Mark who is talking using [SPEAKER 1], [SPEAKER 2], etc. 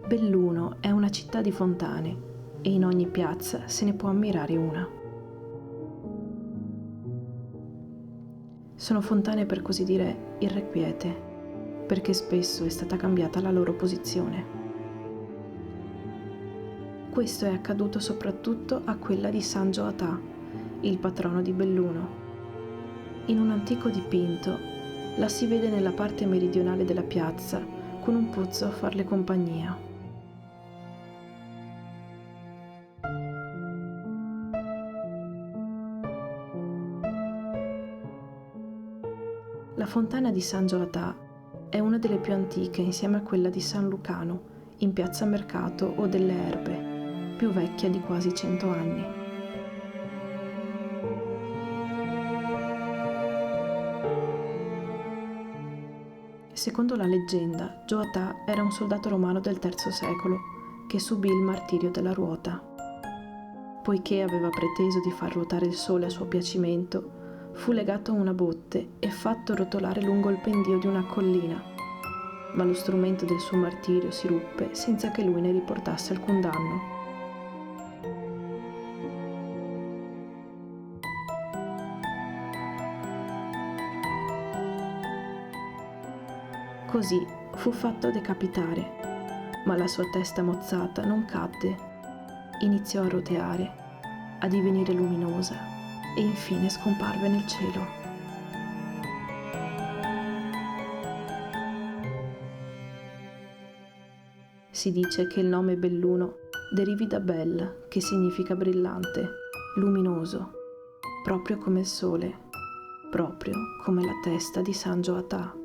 [SPEAKER 1] Belluno è una città di fontane e in ogni piazza se ne può ammirare una. Sono fontane per così dire irrequiete, perché spesso è stata cambiata la loro posizione. Questo è accaduto soprattutto a quella di San Gioatà, il patrono di Belluno. In un antico dipinto la si vede nella parte meridionale della piazza con un pozzo a farle compagnia. La fontana di San Gioatà è una delle più antiche insieme a quella di San Lucano, in piazza Mercato o delle Erbe, più vecchia di quasi 100 anni. Secondo la leggenda, Gioatà era un soldato romano del III secolo che subì il martirio della ruota. Poiché aveva preteso di far ruotare il sole a suo piacimento, fu legato a una botte e fatto rotolare lungo il pendio di una collina, ma lo strumento del suo martirio si ruppe senza che lui ne riportasse alcun danno. Così fu fatto decapitare, ma la sua testa mozzata non cadde, iniziò a roteare, a divenire luminosa e infine scomparve nel cielo. Si dice che il nome Belluno derivi da bel, che significa brillante, luminoso, proprio come il sole, proprio come la testa di San Gioatà.